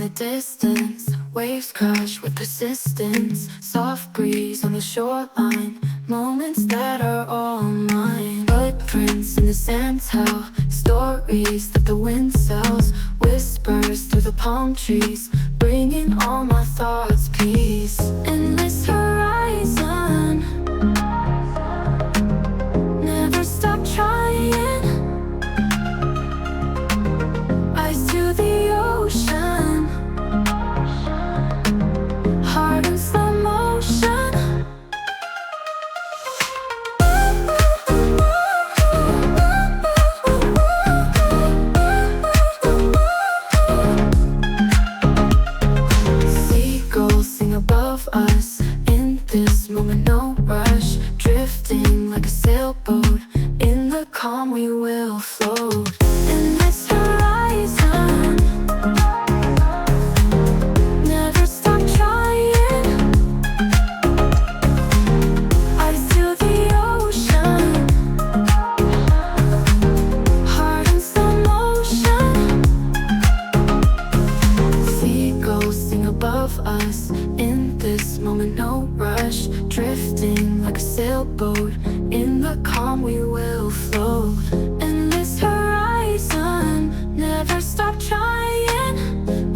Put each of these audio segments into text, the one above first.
the distance, waves crash with persistence. Soft breeze on the shoreline, moments that are all mine. Footprints in the sand tell stories that the wind sells. Whispers through the palm trees, bringing all my thoughts peace. Endless horizon, never stop trying. Eyes to the ocean, heart in slow motion. Seagulls sing above us, in this moment no rush. Drifting like a sailboat, in the calm we will float. In this horizon, never stop trying. Eyes to the ocean, heart in slow motion. Seagulls sing above us, in this moment no rush. Drifting like a sailboat, in the calm we will float. In this horizon, never stop trying.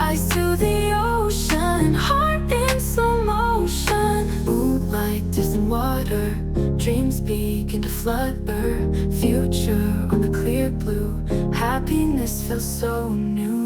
Eyes to the ocean, heart in slow motion. Moonlight, distant water, dreams begin to flutter. Future on the clear blue, happiness feels so new.